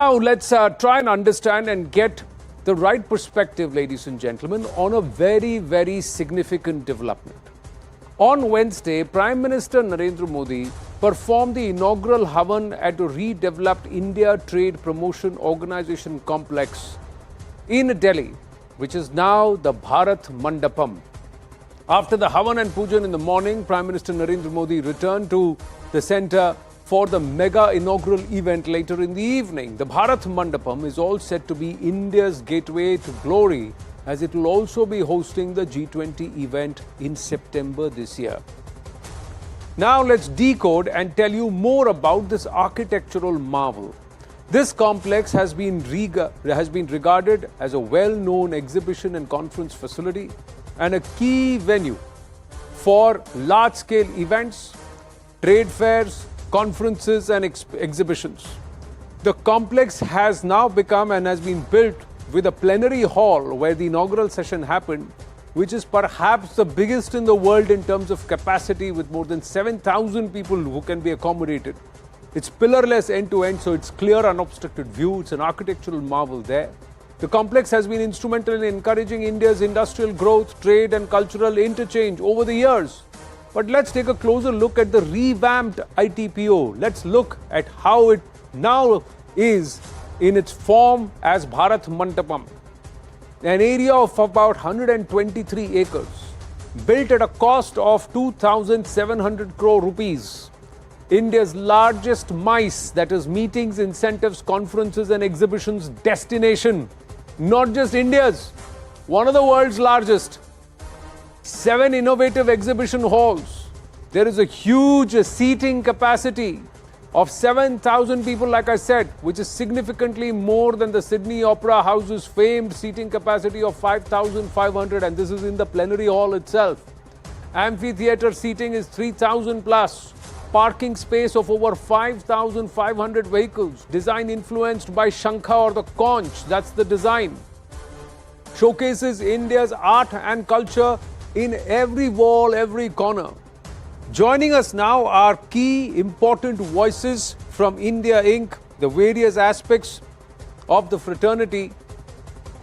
Now let's try and understand and get the right perspective, ladies and gentlemen, on a very, very significant development. On Wednesday, Prime Minister Narendra Modi performed the inaugural Havan at a redeveloped India Trade Promotion Organization complex in Delhi, which is now the Bharat Mandapam. After the Havan and Pujan in the morning, Prime Minister Narendra Modi returned to the centre for the mega inaugural event later in the evening. The Bharat Mandapam is all set to be India's gateway to glory, as it will also be hosting the G20 event in September this year. Now let's decode and tell you more about this architectural marvel. This complex has been regarded as a well-known exhibition and conference facility and a key venue for large-scale events, trade fairs, conferences and exhibitions. The complex has now become and has been built with a plenary hall where the inaugural session happened, which is perhaps the biggest in the world in terms of capacity, with more than 7,000 people who can be accommodated. It's pillarless end-to-end, so it's clear unobstructed view. It's an architectural marvel there. The complex has been instrumental in encouraging India's industrial growth, trade and cultural interchange over the years. But let's take a closer look at the revamped ITPO. Let's look at how it now is in its form as Bharat Mandapam. An area of about 123 acres, built at a cost of 2,700 crore rupees. India's largest MICE, that is meetings, incentives, conferences and exhibitions destination. Not just India's, one of the world's largest. 7 innovative exhibition halls. There is a huge seating capacity of 7,000 people, like I said, which is significantly more than the Sydney Opera House's famed seating capacity of 5,500, and this is in the plenary hall itself. Amphitheatre seating is 3,000 plus. Parking space of over 5,500 vehicles. Design influenced by Shankha or the conch, that's the design. Showcases India's art and culture in every wall, every corner. Joining us now are key important voices from India Inc., the various aspects of the fraternity,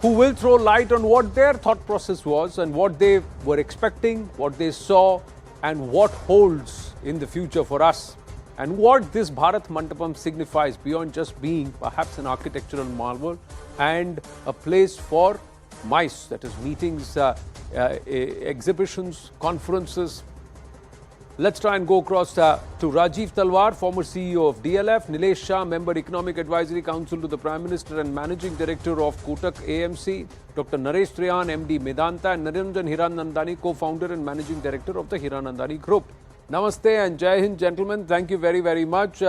who will throw light on what their thought process was and what they were expecting, what they saw, and what holds in the future for us, and what this Bharat Mandapam signifies beyond just being perhaps an architectural marvel and a place for MICE, that is meetings, exhibitions, conferences. Let's try and go across to Rajiv Talwar, former CEO of DLF, Nilesh Shah, member Economic Advisory Council to the Prime Minister and Managing Director of Kotak AMC, Dr. Naresh Trian, MD Medanta, and Narendrajan Hiranandani, co-founder and Managing Director of the Hiranandani Group. Namaste and Jai Hind, gentlemen. Thank you very, very much.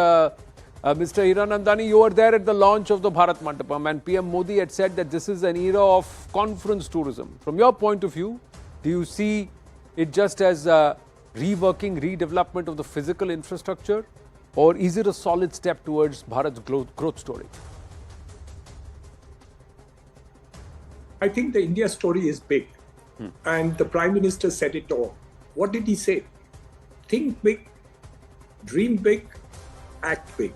Mr. Hiranandani, you were there at the launch of the Bharat Mandapam, and PM Modi had said that this is an era of conference tourism. From your point of view, do you see it just as reworking, redevelopment of the physical infrastructure, or is it a solid step towards Bharat's growth story? I think the India story is big, and the Prime Minister said it all. What did he say? Think big, dream big, act big.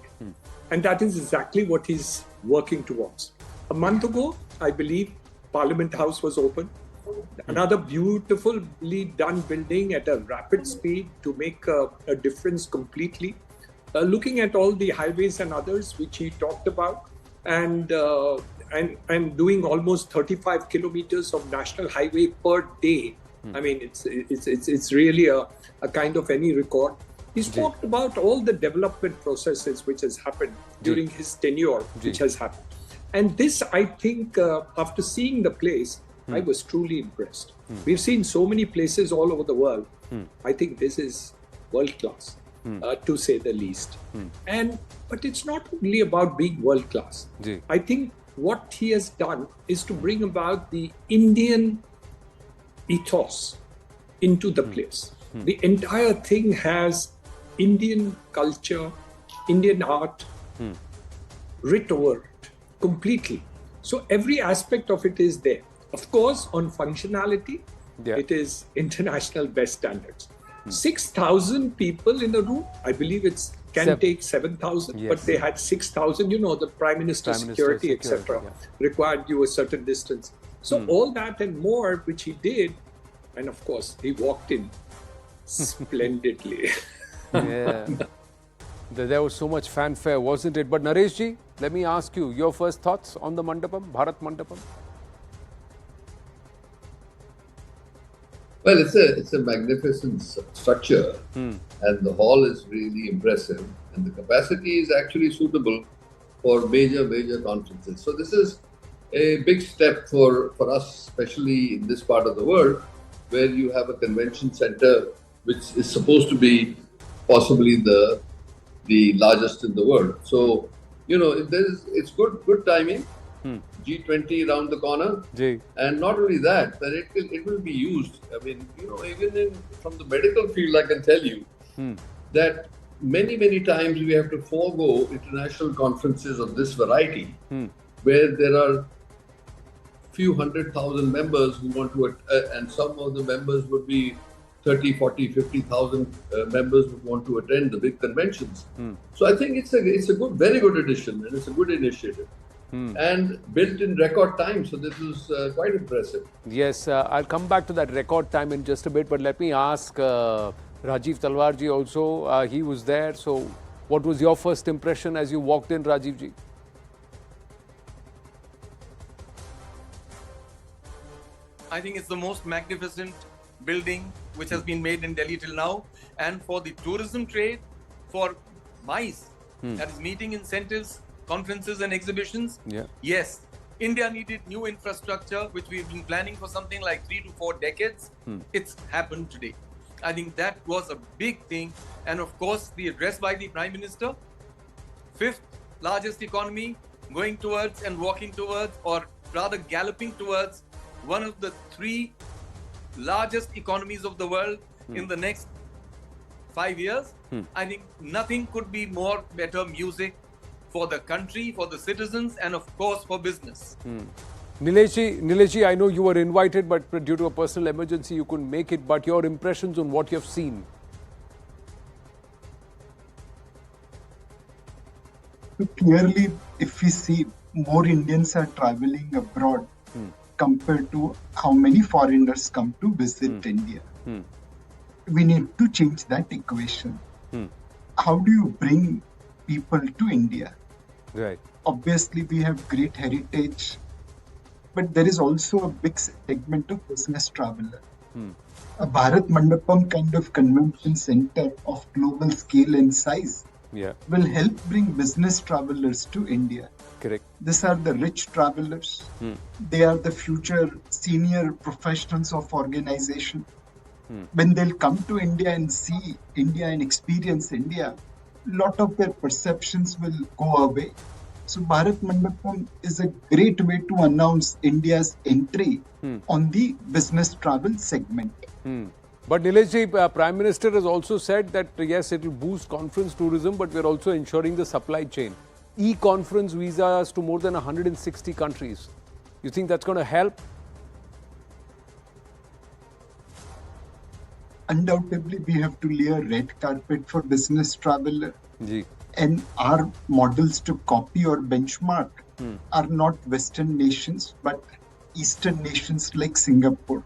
And that is exactly what he's working towards. A month ago, I believe, Parliament House was open. Another beautifully done building at a rapid speed to make a difference completely. Looking at all the highways and others which he talked about, and doing almost 35 kilometers of national highway per day. I mean, it's really a kind of any record. He's talked about all the development processes which has happened during his tenure, which has happened. And this, I think, after seeing the place, I was truly impressed. We've seen so many places all over the world. I think this is world class, to say the least. But it's not only about being world class. I think what he has done is to bring about the Indian ethos into the place. The entire thing has Indian culture, Indian art writ over it completely. So every aspect of it is there. Of course, on functionality, it is international best standards. 6,000 people in a room. I believe it's can take 7,000, Yes. but they had 6,000. You know, the Prime Minister's Prime Minister's security, security, etc., required you a certain distance. So all that and more, which he did, and of course, he walked in splendidly. Yeah. There was so much fanfare, wasn't it? But Naresh ji, let me ask you, your first thoughts on the Mandapam, Bharat Mandapam? Well, it's a magnificent structure, and the hall is really impressive, and the capacity is actually suitable for major conferences. So this is a big step for us, especially in this part of the world, where you have a convention center which is supposed to be possibly the largest in the world. So, you know, it's good timing. G20 around the corner, and not only that, but it will be used. I mean, you know, even from the medical field, I can tell you that many times we have to forego international conferences of this variety, where there are few 100,000 members who want to, and some of the members would be 30, 40, 50,000 members would want to attend the big conventions. So I think it's a very good addition, and it's a good initiative. And built in record time. So this is quite impressive. Yes, I'll come back to that record time in just a bit, but let me ask Rajiv Talwarji also. He was there. So what was your first impression as you walked in, Rajiv ji? I think it's the most magnificent building which has been made in Delhi till now. And for the tourism trade, for MICE, that is meeting incentives, conferences and exhibitions. Yes, India needed new infrastructure, which we've been planning for something like 3 to 4 decades. It's happened today. I think that was a big thing. And of course, the address by the Prime Minister, 5th largest economy, going towards and walking towards, or rather galloping towards one of the 3 largest economies of the world in the next 5 years. I think nothing could be more better music for the country, for the citizens, and of course for business. Nilesh ji, I know you were invited, but due to a personal emergency, you couldn't make it. But your impressions on what you have seen? Clearly, if we see more Indians are traveling abroad compared to how many foreigners come to visit India, we need to change that equation. How do you bring people to India? Right. Obviously, we have great heritage, but there is also a big segment of business traveler. A Bharat Mandapam kind of convention center of global scale and size will help bring business travelers to India. Correct. These are the rich travelers. They are the future senior professionals of organization. When they'll come to India and see India and experience India, lot of their perceptions will go away. So Bharat Mandapam is a great way to announce India's entry on the business travel segment. But Nilesh ji, Prime Minister has also said that yes, it will boost conference tourism, but we're also ensuring the supply chain. E-conference visas to more than 160 countries. You think that's going to help? Undoubtedly, we have to lay a red carpet for business traveler. And our models to copy or benchmark are not Western nations, but Eastern nations like Singapore.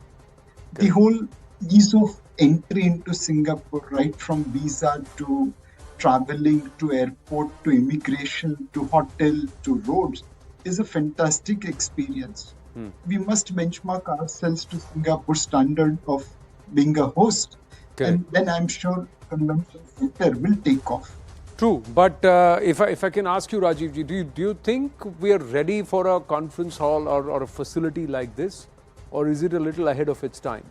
The whole ease of entry into Singapore, right from visa to traveling to airport to immigration to hotel to roads, is a fantastic experience. We must benchmark ourselves to Singapore standard of being a host, and then I'm sure convention center will take off. True, but if I can ask you, Rajiv ji, do you think we are ready for a conference hall or a facility like this, or is it a little ahead of its time?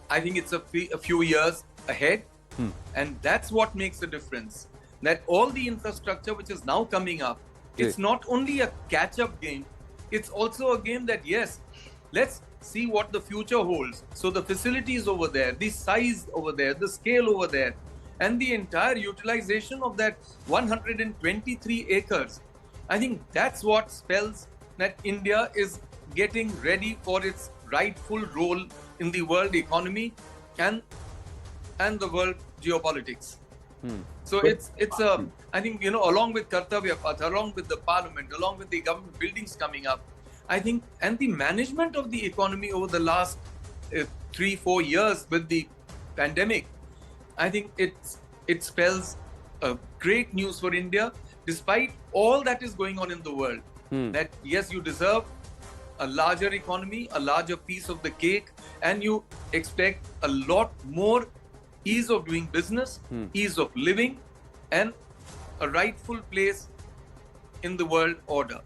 I think it's a few years ahead, and that's what makes the difference. That all the infrastructure which is now coming up, it's not only a catch-up game, it's also a game that, yes, let's see what the future holds. So the facilities over there, the size over there, the scale over there, and the entire utilization of that 123 acres. I think that's what spells that India is getting ready for its rightful role in the world economy. And and the world geopolitics. So it's a, I think, along with Kartavya Path, along with the parliament, along with the government buildings coming up, I think, and the management of the economy over the last 3-4 years with the pandemic, I think it spells great news for India, despite all that is going on in the world. That yes, you deserve a larger economy, a larger piece of the cake, and you expect a lot more ease of doing business, ease of living, and a rightful place in the world order.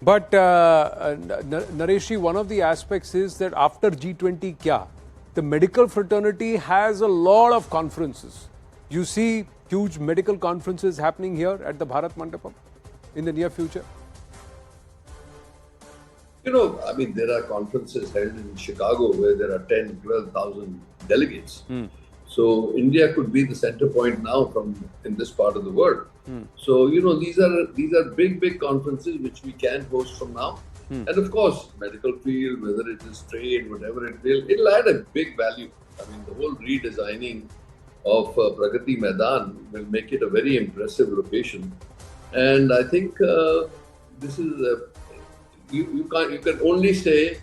But Nareshji, one of the aspects is that after G20 kya, the medical fraternity has a lot of conferences. You see huge medical conferences happening here at the Bharat Mandapam in the near future? I mean, there are conferences held in Chicago where there are 10, 12,000 delegates. So India could be the center point now in this part of the world. So, these are big conferences which we can host from now. And of course, medical field, whether it is trade, whatever it'll add a big value. I mean, the whole redesigning of Pragati Maidan will make it a very impressive location. And I think this is you can only say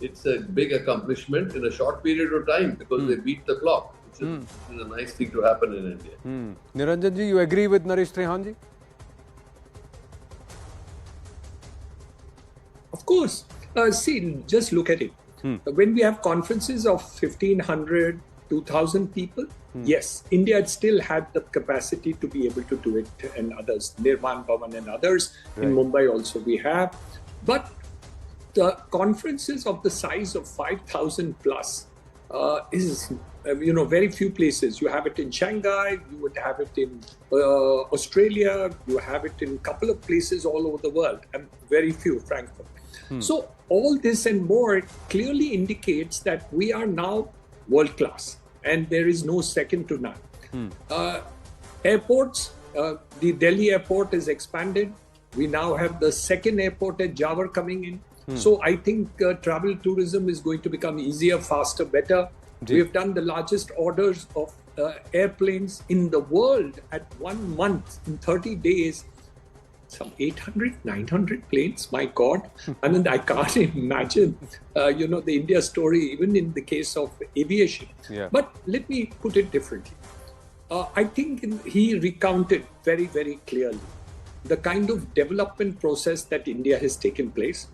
it's a big accomplishment in a short period of time because they beat the clock. Which is a nice thing to happen in India. Niranjan ji, you agree with Naresh Trehan ji? Of course. See, just look at it. When we have conferences of 1,500, 2,000 people, yes, India still had the capacity to be able to do it, and others, Nirman Bhavan and others. Right. In Mumbai also we have. But the conferences of the size of 5,000 plus is, very few places. You have it in Shanghai, you would have it in Australia, you have it in a couple of places all over the world, and very few, Frankfurt. So all this and more clearly indicates that we are now world class, and there is no second to none. Airports, the Delhi airport is expanded. We now have the second airport at Jawar coming in. So I think travel tourism is going to become easier, faster, better. We have done the largest orders of airplanes in the world at 1 month, in 30 days. Some 800, 900 planes, my God. I mean, I can't imagine, the India story, even in the case of aviation. Yeah. But let me put it differently. I think he recounted very, very clearly the kind of development process that India has taken place,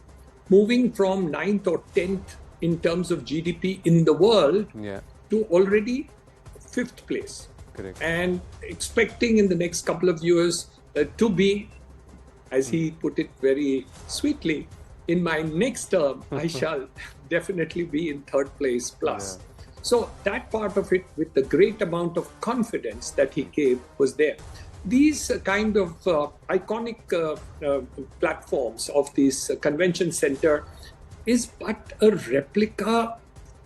moving from 9th or 10th in terms of GDP in the world to already 5th place. Correct. And expecting in the next couple of years to be, as he put it very sweetly, in my next term, I shall definitely be in 3rd place plus. Yeah. So that part of it, with the great amount of confidence that he gave, was there. These kind of iconic platforms of this convention center is but a replica.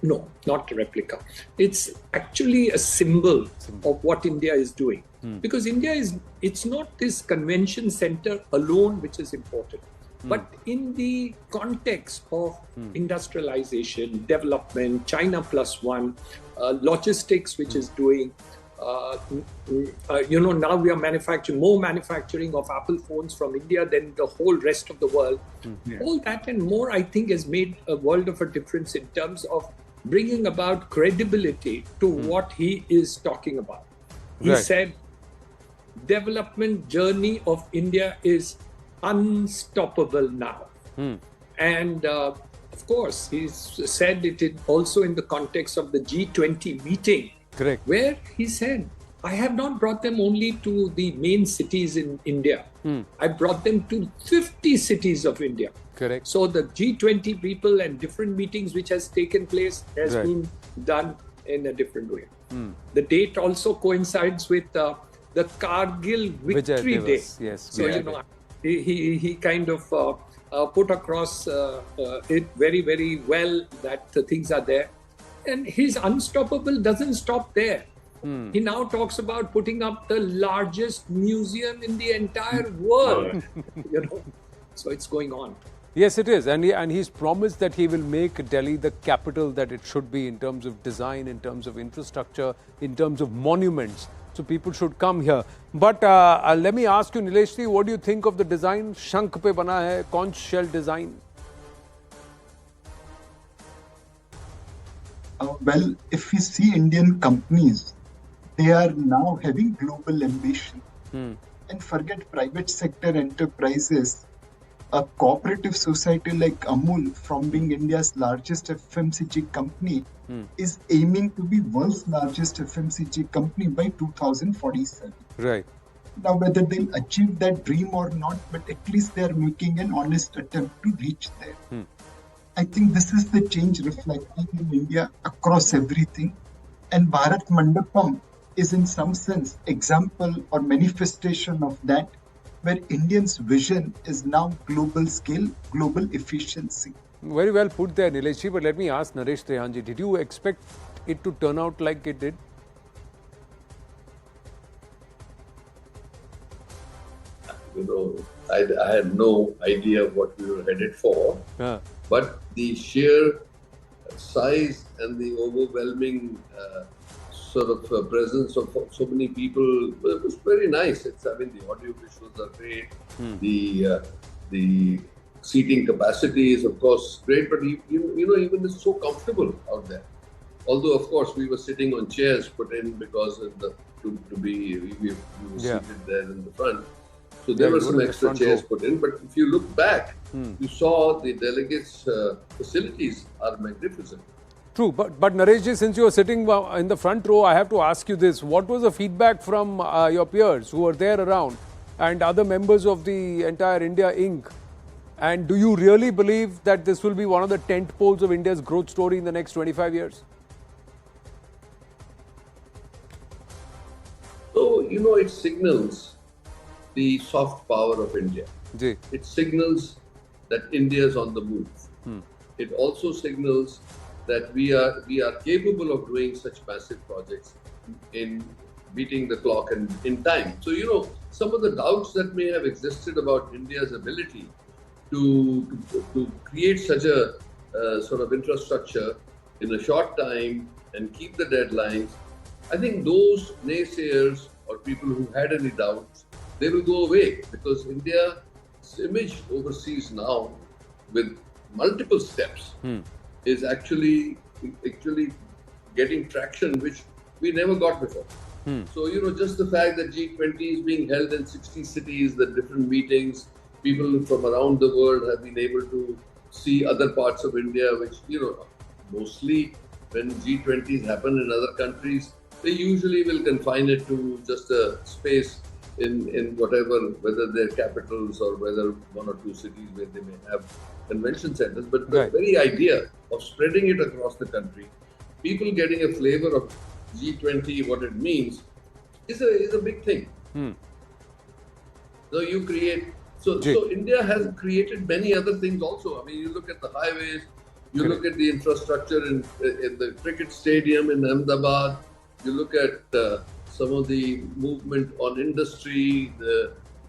No, not a replica. It's actually a symbol of what India is doing. Because it's not this convention center alone which is important, but in the context of industrialization, development, China +1, logistics, which is doing, now we are manufacturing more manufacturing of Apple phones from India than the whole rest of the world. All that and more, I think, has made a world of a difference in terms of bringing about credibility to what he is talking about. He said, development journey of India is unstoppable now. And of course, he said it also in the context of the G20 meeting. Correct. Where he said, I have not brought them only to the main cities in India. I brought them to 50 cities of India. Correct. So the G20 people and different meetings which has taken place has been done in a different way. The date also coincides with the Kargil Victory Day. Yes. So, he kind of put across it very, very well that the things are there. And his unstoppable doesn't stop there. He now talks about putting up the largest museum in the entire world. So it's going on. Yes, it is. And he's promised that he will make Delhi the capital that it should be in terms of design, in terms of infrastructure, in terms of monuments. So people should come here. But let me ask you, Nilesh ji, what do you think of the design? Shankh pe bana hai, conch shell design. Well, if we see Indian companies, they are now having global ambition. And forget private sector enterprises. A cooperative society like Amul, from being India's largest FMCG company, is aiming to be world's largest FMCG company by 2047. Right. Now, whether they'll achieve that dream or not, but at least they're making an honest attempt to reach there. I think this is the change reflecting in India across everything. And Bharat Mandapam is in some sense example or manifestation of that, where Indians' vision is now global scale, global efficiency. Very well put there, Nilesh ji. But let me ask Naresh Trehan ji, did you expect it to turn out like it did? I had no idea what we were headed for. But the sheer size and the overwhelming sort of presence of so many people was very nice. The audio visuals are great. The seating capacity is of course great, but even it's so comfortable out there. Although of course we were sitting on chairs put in because of we were seated there in the front. So there were some extra chairs put in, but if you look back, you saw the delegates' facilities are magnificent. True, but Naresh ji, since you are sitting in the front row, I have to ask you this. What was the feedback from your peers who were there around and other members of the entire India Inc.? And do you really believe that this will be one of the tent poles of India's growth story in the next 25 years? So, it signals the soft power of India. It signals that India is on the move. It also signals that we are capable of doing such massive projects in beating the clock and in time. So, some of the doubts that may have existed about India's ability to create such a sort of infrastructure in a short time and keep the deadlines, I think those naysayers or people who had any doubts, they will go away, because India's image overseas now with multiple steps is actually getting traction, which we never got before. So, just the fact that G20 is being held in 60 cities, the different meetings, people from around the world have been able to see other parts of India, which, mostly when G20s happen in other countries, they usually will confine it to just a space in whether they're capitals or whether one or two cities where they may have convention centers. But the very idea of spreading it across the country, people getting a flavor of G20, what it means, is a big thing. So you create... So India has created many other things also. You look at the highways, you look at the infrastructure in the cricket stadium in Ahmedabad, you look at some of the movement on industry,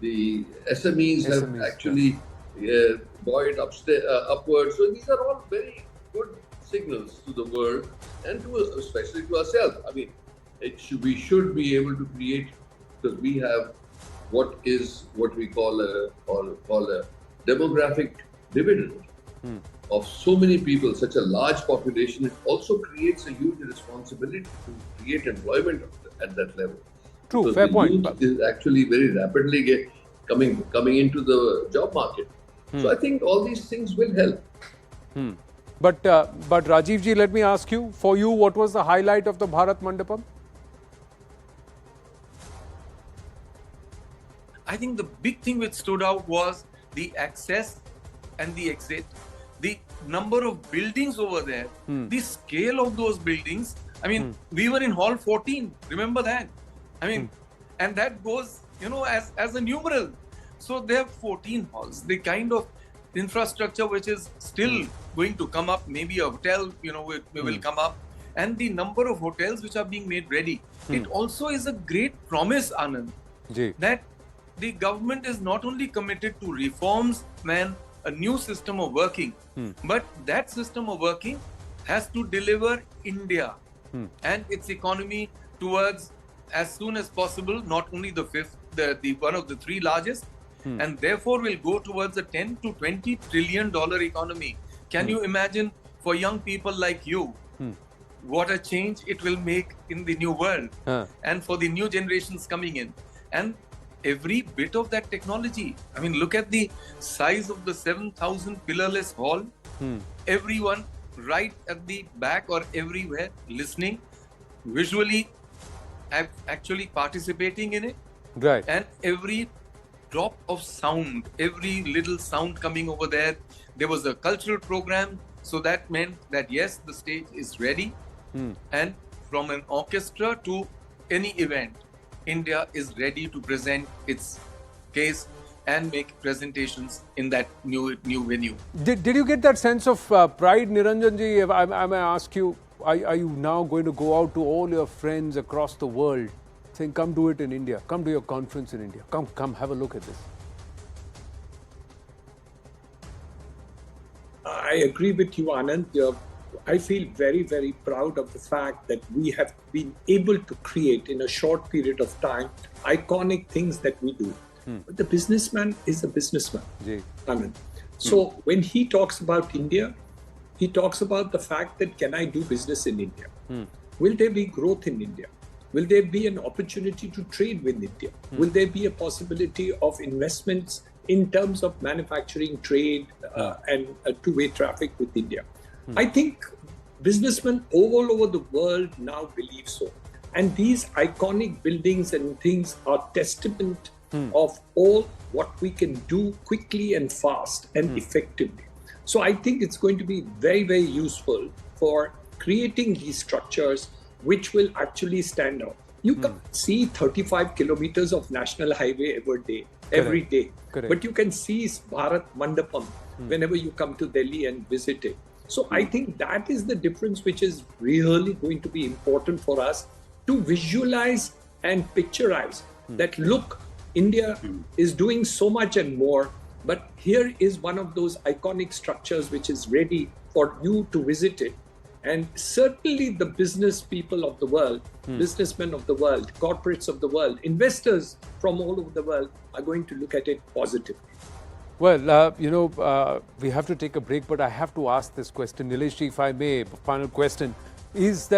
the SMEs have actually buoyed upwards. So these are all very good signals to the world and especially to ourselves. We should be able to create, because we have what we call a demographic dividend of so many people, such a large population. It also creates a huge responsibility to create employment at that level. True, because fair the point. youth is actually very rapidly coming into the job market. So I think all these things will help. But Rajiv ji, let me ask you, for you, what was the highlight of the Bharat Mandapam? I think the big thing which stood out was the access and the exit, the number of buildings over there, the scale of those buildings. We were in hall 14, remember that? And that goes, as a numeral. So there are 14 halls, the kind of infrastructure which is still going to come up, maybe a hotel, will come up, and the number of hotels which are being made ready. It also is a great promise, Anand, that the government is not only committed to reforms, a new system of working. But that system of working has to deliver India and its economy towards, as soon as possible, not only the one of the three largest, and therefore will go towards a 10 to 20 trillion dollar economy. Can you imagine, for young people like you, what a change it will make in the new world, and for the new generations coming in? And every bit of that technology, I mean, look at the size of the 7,000 pillarless hall. Everyone right at the back or everywhere listening, visually actually participating in it. Right. And every drop of sound, every little sound coming over there, there was a cultural program. So that meant that yes, the stage is ready. And from an orchestra to any event, India is ready to present its case and make presentations in that new venue. Did you get that sense of pride, Niranjanji? I may ask you, are you now going to go out to all your friends across the world saying, come do it in India, come to your conference in India, come have a look at this? I agree with you, Anand. I feel very, very proud of the fact that we have been able to create in a short period of time iconic things that we do. But the businessman is a businessman, Anand. So when he talks about India, he talks about the fact that can I do business in India? Will there be growth in India? Will there be an opportunity to trade with India? Will there be a possibility of investments in terms of manufacturing, trade, and two-way traffic with India? I think businessmen all over the world now believe so. And these iconic buildings and things are testament of all what we can do quickly and fast and effectively. So I think it's going to be very, very useful for creating these structures which will actually stand out. You can't see 35 kilometers of national highway every day. Correct. But you can see Bharat Mandapam whenever you come to Delhi and visit it. So I think that is the difference which is really going to be important for us to visualize and picturize that look, India is doing so much and more, but here is one of those iconic structures which is ready for you to visit it. And certainly the business people of the world, businessmen of the world, corporates of the world, investors from all over the world are going to look at it positively. Well, we have to take a break, but I have to ask this question. Nileshji, if I may, final question, is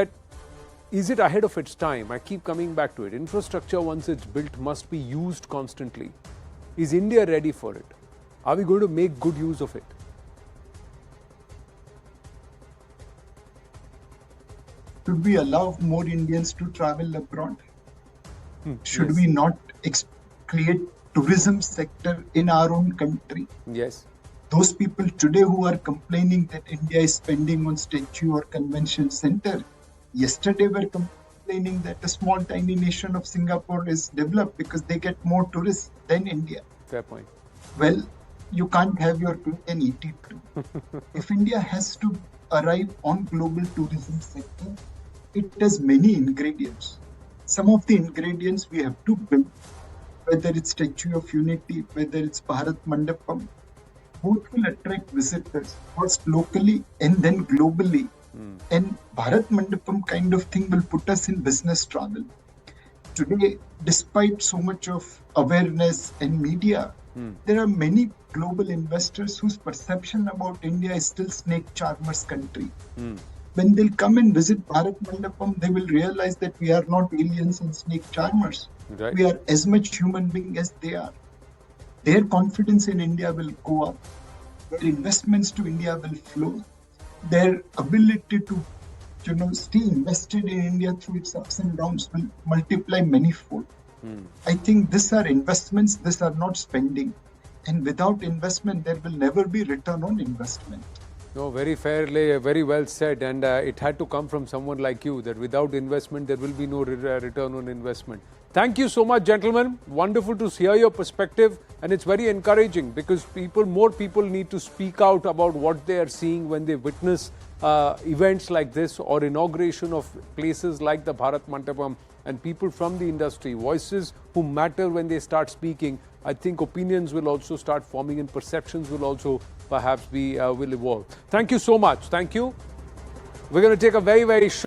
it ahead of its time? I keep coming back to it. Infrastructure, once it's built, must be used constantly. Is India ready for it? Are we going to make good use of it? Should we allow more Indians to travel abroad? Should we not create tourism sector in our own country? Yes. Those people today who are complaining that India is spending on statue or convention center, yesterday were complaining that a small tiny nation of Singapore is developed because they get more tourists than India. Fair point. Well, you can't have your cake and eat it too. If India has to arrive on global tourism sector, it has many ingredients. Some of the ingredients we have to build, whether it's Statue of Unity, whether it's Bharat Mandapam, both will attract visitors, first locally and then globally. And Bharat Mandapam kind of thing will put us in business travel. Today, despite so much of awareness and media, there are many global investors whose perception about India is still snake charmers country. When they'll come and visit Bharat Mandapam, they will realize that we are not aliens and snake charmers. Right. We are as much human being as they are. Their confidence in India will go up. Their investments to India will flow. Their ability to, stay invested in India through its ups and downs will multiply manifold. I think these are investments, these are not spending. And without investment, there will never be return on investment. No, very fairly, very well said. And it had to come from someone like you, that without investment, there will be no return on investment. Thank you so much, gentlemen. Wonderful to hear your perspective. And it's very encouraging because more people need to speak out about what they are seeing when they witness events like this or inauguration of places like the Bharat Mandapam and people from the industry, voices who matter when they start speaking, I think opinions will also start forming and perceptions will also perhaps will evolve. Thank you so much. Thank you. We're going to take a very, very short